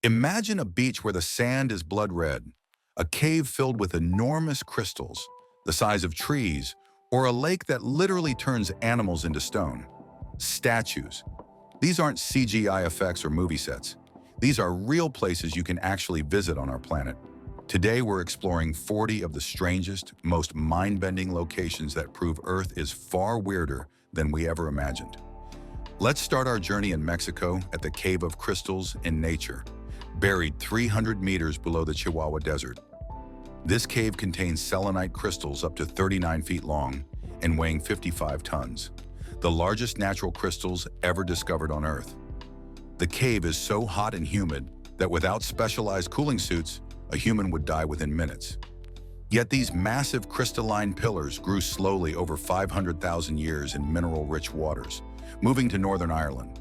Imagine a beach where the sand is blood red, a cave filled with enormous crystals, the size of trees, or a lake that literally turns animals into stone. Statues. These aren't CGI effects or movie sets. These are real places you can actually visit on our planet. Today, we're exploring 40 of the strangest, most mind-bending locations that prove Earth is far weirder than we ever imagined. Let's start our journey in Mexico at the Cave of Crystals in Nature, buried 300 meters below the Chihuahua Desert. This cave contains selenite crystals up to 39 feet long and weighing 55 tons, the largest natural crystals ever discovered on Earth. The cave is so hot and humid that without specialized cooling suits, a human would die within minutes. Yet these massive crystalline pillars grew slowly over 500,000 years in mineral-rich waters, moving to Northern Ireland.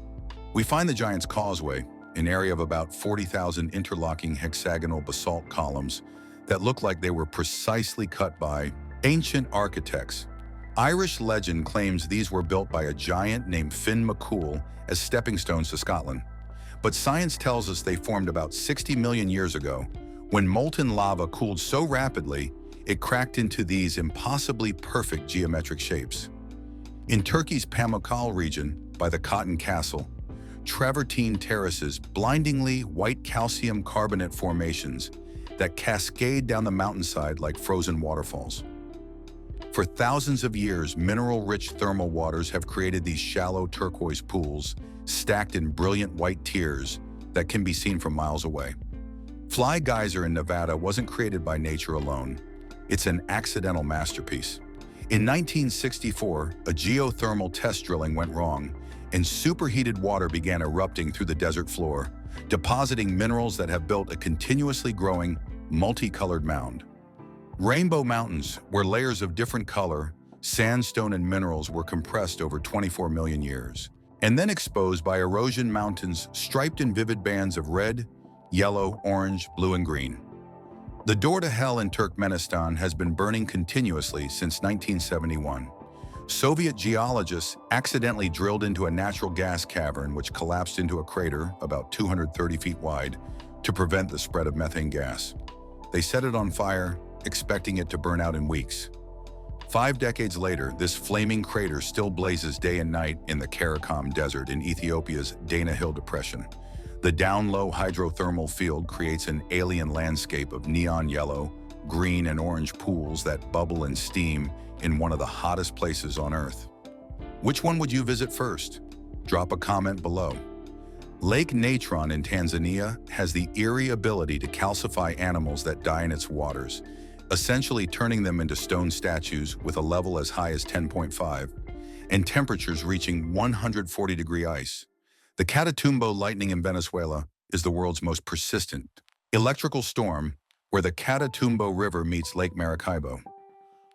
We find the Giant's Causeway, an area of about 40,000 interlocking hexagonal basalt columns that look like they were precisely cut by ancient architects. Irish legend claims these were built by a giant named Finn McCool as stepping stones to Scotland. But science tells us they formed about 60 million years ago, when molten lava cooled so rapidly, it cracked into these impossibly perfect geometric shapes. In Turkey's Pamukkale region, by the Cotton Castle, travertine terraces, blindingly white calcium carbonate formations that cascade down the mountainside like frozen waterfalls. For thousands of years, mineral-rich thermal waters have created these shallow turquoise pools, stacked in brilliant white tears that can be seen from miles away. Fly Geyser in Nevada wasn't created by nature alone. It's an accidental masterpiece. In 1964, a geothermal test drilling went wrong, and superheated water began erupting through the desert floor, depositing minerals that have built a continuously growing, multicolored mound. Rainbow Mountains, where layers of different color, sandstone and minerals were compressed over 24 million years, and then exposed by erosion mountains striped in vivid bands of red, yellow, orange, blue, and green. The door to hell in Turkmenistan has been burning continuously since 1971. Soviet geologists accidentally drilled into a natural gas cavern which collapsed into a crater about 230 feet wide to prevent the spread of methane gas. They set it on fire, expecting it to burn out in weeks. 5 decades later, this flaming crater still blazes day and night in the Karakum Desert in Ethiopia's Dana Hill Depression. The down-low hydrothermal field creates an alien landscape of neon yellow, green, and orange pools that bubble and steam in one of the hottest places on Earth. Which one would you visit first? Drop a comment below. Lake Natron in Tanzania has the eerie ability to calcify animals that die in its waters, essentially turning them into stone statues with a level as high as 10.5 and temperatures reaching 140-degree ice. The Catatumbo lightning in Venezuela is the world's most persistent electrical storm, where the Catatumbo River meets Lake Maracaibo.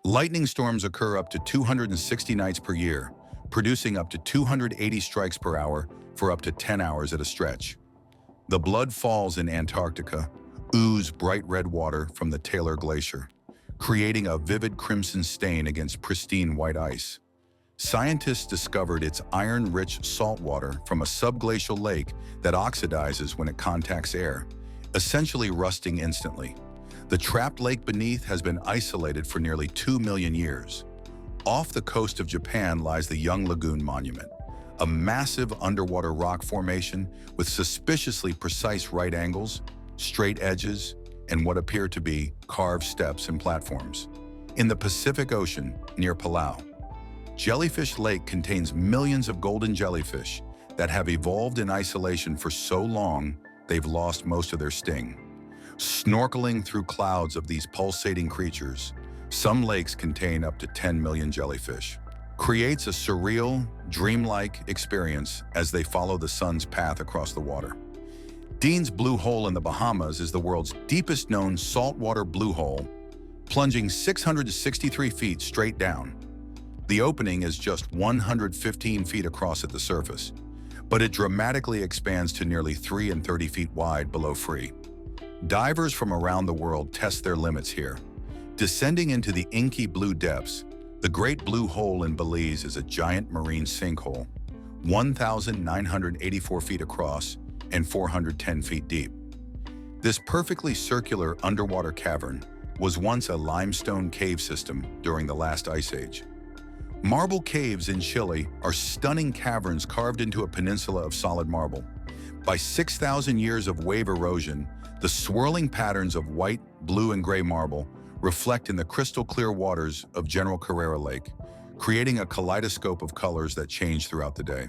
Lightning storms occur up to 260 nights per year, producing up to 280 strikes per hour for up to 10 hours at a stretch. The Blood Falls in Antarctica ooze bright red water from the Taylor Glacier, creating a vivid crimson stain against pristine white ice. Scientists discovered its iron-rich salt water from a subglacial lake that oxidizes when it contacts air, essentially rusting instantly. The trapped lake beneath has been isolated for nearly 2 million years. Off the coast of Japan lies the Young Lagoon Monument, a massive underwater rock formation with suspiciously precise right angles, straight edges, and what appear to be carved steps and platforms. In the Pacific Ocean, near Palau, Jellyfish Lake contains millions of golden jellyfish that have evolved in isolation for so long they've lost most of their sting. Snorkeling through clouds of these pulsating creatures, some lakes contain up to 10 million jellyfish, creates a surreal, dreamlike experience as they follow the sun's path across the water. Dean's Blue Hole in the Bahamas is the world's deepest known saltwater blue hole, plunging 663 feet straight down. The opening is just 115 feet across at the surface, but it dramatically expands to nearly 30 feet wide below free. Divers from around the world test their limits here. Descending into the inky blue depths, the Great Blue Hole in Belize is a giant marine sinkhole, 1,984 feet across and 410 feet deep. This perfectly circular underwater cavern was once a limestone cave system during the last ice age. Marble caves in Chile are stunning caverns carved into a peninsula of solid marble. By 6,000 years of wave erosion, the swirling patterns of white, blue, and gray marble reflect in the crystal-clear waters of General Carrera Lake, creating a kaleidoscope of colors that change throughout the day.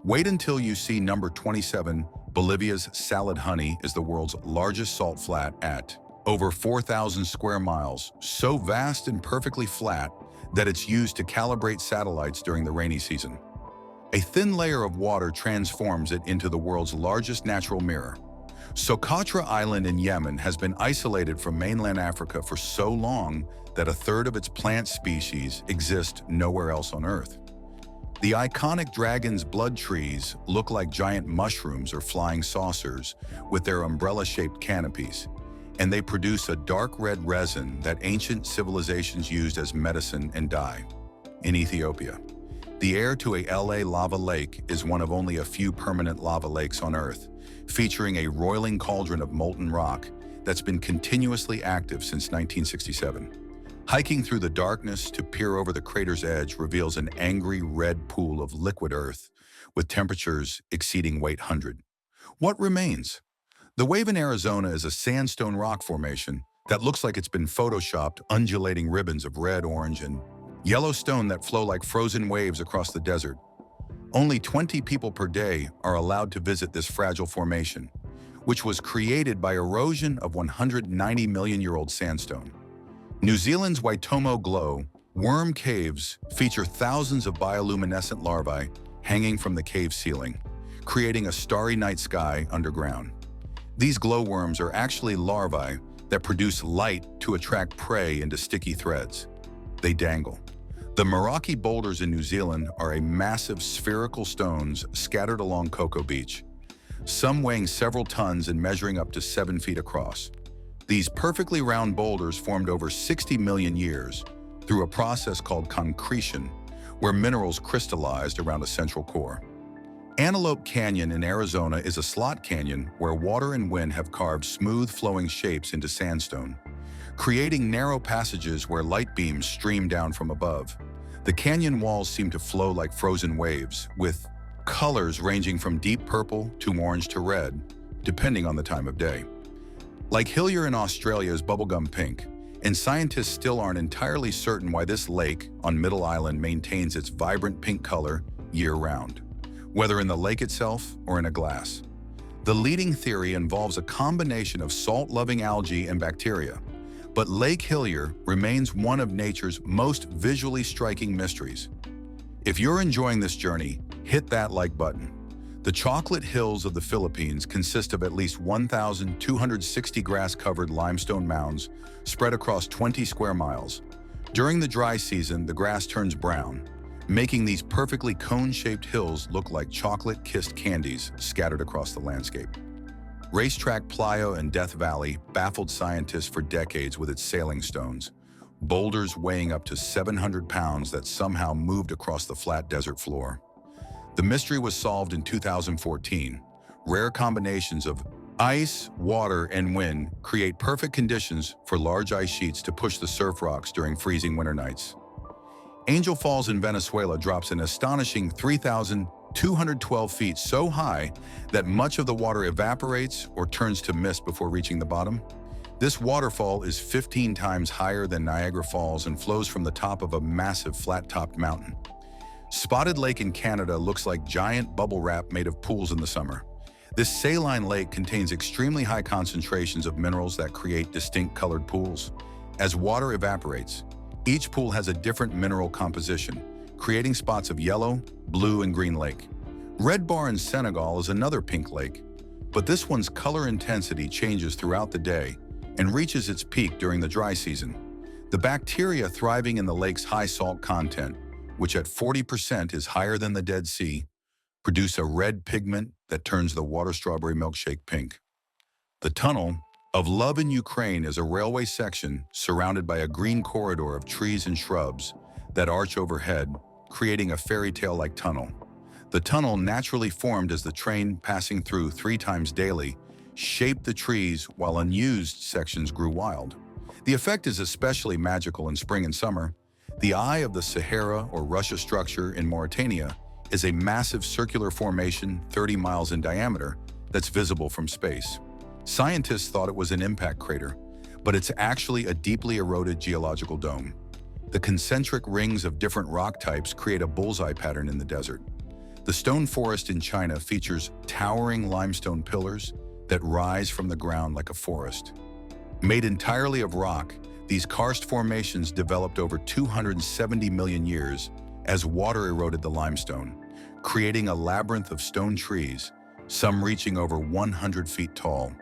Wait until you see number 27. Bolivia's Salad Honey is the world's largest salt flat at over 4,000 square miles, so vast and perfectly flat that it's used to calibrate satellites during the rainy season. A thin layer of water transforms it into the world's largest natural mirror. Socotra Island in Yemen has been isolated from mainland Africa for so long that a third of its plant species exist nowhere else on Earth. The iconic dragon's blood trees look like giant mushrooms or flying saucers with their umbrella-shaped canopies, and they produce a dark red resin that ancient civilizations used as medicine and dye. In Ethiopia, the heir to a LA lava lake is one of only a few permanent lava lakes on Earth, featuring a roiling cauldron of molten rock that's been continuously active since 1967. Hiking through the darkness to peer over the crater's edge reveals an angry red pool of liquid earth with temperatures exceeding 800. What remains? The wave in Arizona is a sandstone rock formation that looks like it's been photoshopped, undulating ribbons of red, orange, and yellow stone that flow like frozen waves across the desert. Only 20 people per day are allowed to visit this fragile formation, which was created by erosion of 190 million-year-old sandstone. New Zealand's Waitomo Glow worm caves feature thousands of bioluminescent larvae hanging from the cave ceiling, creating a starry night sky underground. These glowworms are actually larvae that produce light to attract prey into sticky threads. They dangle. The Meraki boulders in New Zealand are a massive spherical stones scattered along Cocoa Beach, some weighing several tons and measuring up to 7 feet across. These perfectly round boulders formed over 60 million years through a process called concretion, where minerals crystallized around a central core. Antelope Canyon in Arizona is a slot canyon where water and wind have carved smooth flowing shapes into sandstone, creating narrow passages where light beams stream down from above. The canyon walls seem to flow like frozen waves, with colors ranging from deep purple to orange to red, depending on the time of day. Like Hillier in Australia's bubblegum pink, and scientists still aren't entirely certain why this lake on Middle Island maintains its vibrant pink color year-round, whether in the lake itself or in a glass. The leading theory involves a combination of salt-loving algae and bacteria, but Lake Hillier remains one of nature's most visually striking mysteries. If you're enjoying this journey, hit that like button. The chocolate hills of the Philippines consist of at least 1,260 grass-covered limestone mounds spread across 20 square miles. During the dry season, the grass turns brown, making these perfectly cone-shaped hills look like chocolate-kissed candies scattered across the landscape. Racetrack Playa in Death Valley baffled scientists for decades with its sailing stones, boulders weighing up to 700 pounds that somehow moved across the flat desert floor. The mystery was solved in 2014. Rare combinations of ice, water, and wind create perfect conditions for large ice sheets to push the surf rocks during freezing winter nights. Angel Falls in Venezuela drops an astonishing 3,212 feet so high that much of the water evaporates or turns to mist before reaching the bottom. This waterfall is 15 times higher than Niagara Falls and flows from the top of a massive flat-topped mountain. Spotted Lake in Canada looks like giant bubble wrap made of pools in the summer. This saline lake contains extremely high concentrations of minerals that create distinct colored pools. As water evaporates, each pool has a different mineral composition, creating spots of yellow, blue, and green lake. Red Bar in Senegal is another pink lake, but this one's color intensity changes throughout the day and reaches its peak during the dry season. The bacteria thriving in the lake's high salt content, which at 40% is higher than the Dead Sea, produce a red pigment that turns the water strawberry milkshake pink. The Tunnel of Love in Ukraine is a railway section surrounded by a green corridor of trees and shrubs that arch overhead, creating a fairy tale-like tunnel. The tunnel naturally formed as the train passing through 3 times daily shaped the trees while unused sections grew wild. The effect is especially magical in spring and summer. The Eye of the Sahara or Russia structure in Mauritania is a massive circular formation 30 miles in diameter that's visible from space. Scientists thought it was an impact crater, but it's actually a deeply eroded geological dome. The concentric rings of different rock types create a bullseye pattern in the desert. The stone forest in China features towering limestone pillars that rise from the ground like a forest. Made entirely of rock, these karst formations developed over 270 million years as water eroded the limestone, creating a labyrinth of stone trees, some reaching over 100 feet tall.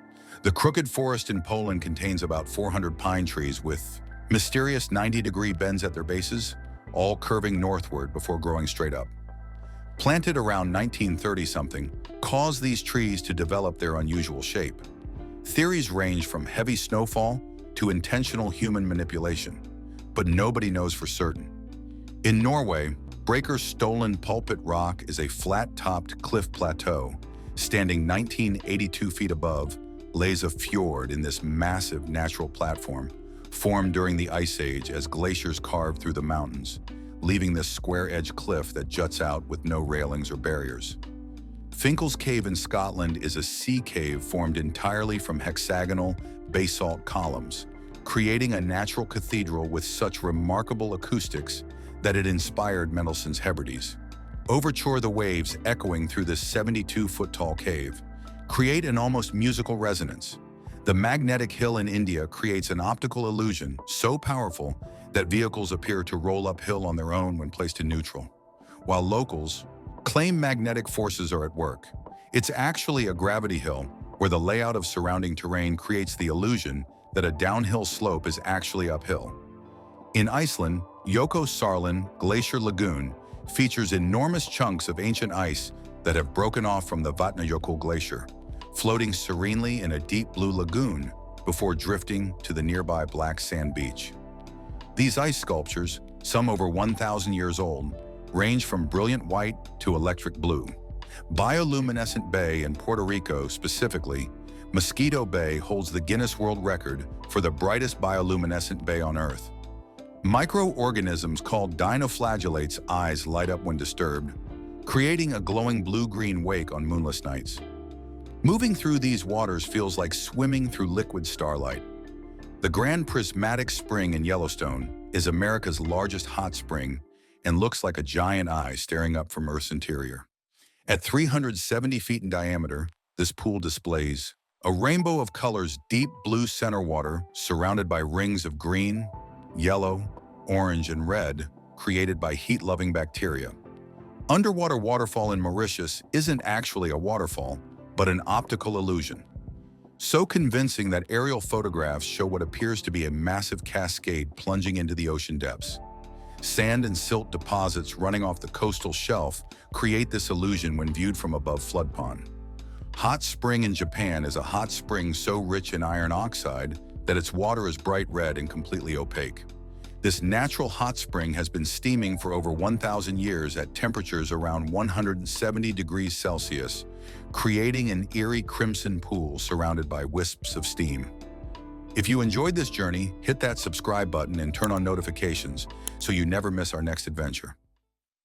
The Crooked Forest in Poland contains about 400 pine trees with mysterious 90-degree bends at their bases, all curving northward before growing straight up. Planted around 1930-something, caused these trees to develop their unusual shape. Theories range from heavy snowfall to intentional human manipulation, but nobody knows for certain. In Norway, Breaker's Stolen Pulpit Rock is a flat-topped cliff plateau, standing 1982 feet above, lays a fjord in this massive natural platform, formed during the Ice Age as glaciers carved through the mountains, leaving this square-edged cliff that juts out with no railings or barriers. Finkel's Cave in Scotland is a sea cave formed entirely from hexagonal basalt columns, creating a natural cathedral with such remarkable acoustics that it inspired Mendelssohn's Hebrides. Overture the waves echoing through this 72-foot-tall cave create an almost musical resonance. The magnetic hill in India creates an optical illusion so powerful that vehicles appear to roll uphill on their own when placed in neutral, while locals claim magnetic forces are at work. It's actually a gravity hill where the layout of surrounding terrain creates the illusion that a downhill slope is actually uphill. In Iceland, Jökulsárlón Glacier Lagoon features enormous chunks of ancient ice that have broken off from the Vatnajökull Glacier, floating serenely in a deep blue lagoon before drifting to the nearby black sand beach. These ice sculptures, some over 1,000 years old, range from brilliant white to electric blue. Bioluminescent Bay in Puerto Rico specifically, Mosquito Bay holds the Guinness World Record for the brightest bioluminescent bay on Earth. Microorganisms called dinoflagellates' eyes light up when disturbed, creating a glowing blue-green wake on moonless nights. Moving through these waters feels like swimming through liquid starlight. The Grand Prismatic Spring in Yellowstone is America's largest hot spring and looks like a giant eye staring up from Earth's interior. At 370 feet in diameter, this pool displays a rainbow of colors: deep blue center water surrounded by rings of green, yellow, orange, and red created by heat-loving bacteria. Underwater waterfall in Mauritius isn't actually a waterfall, but an optical illusion. So convincing that aerial photographs show what appears to be a massive cascade plunging into the ocean depths. Sand and silt deposits running off the coastal shelf create this illusion when viewed from above flood pond. Hot Spring in Japan is a hot spring so rich in iron oxide that its water is bright red and completely opaque. This natural hot spring has been steaming for over 1,000 years at temperatures around 170 degrees Celsius, creating an eerie crimson pool surrounded by wisps of steam. If you enjoyed this journey, hit that subscribe button and turn on notifications so you never miss our next adventure.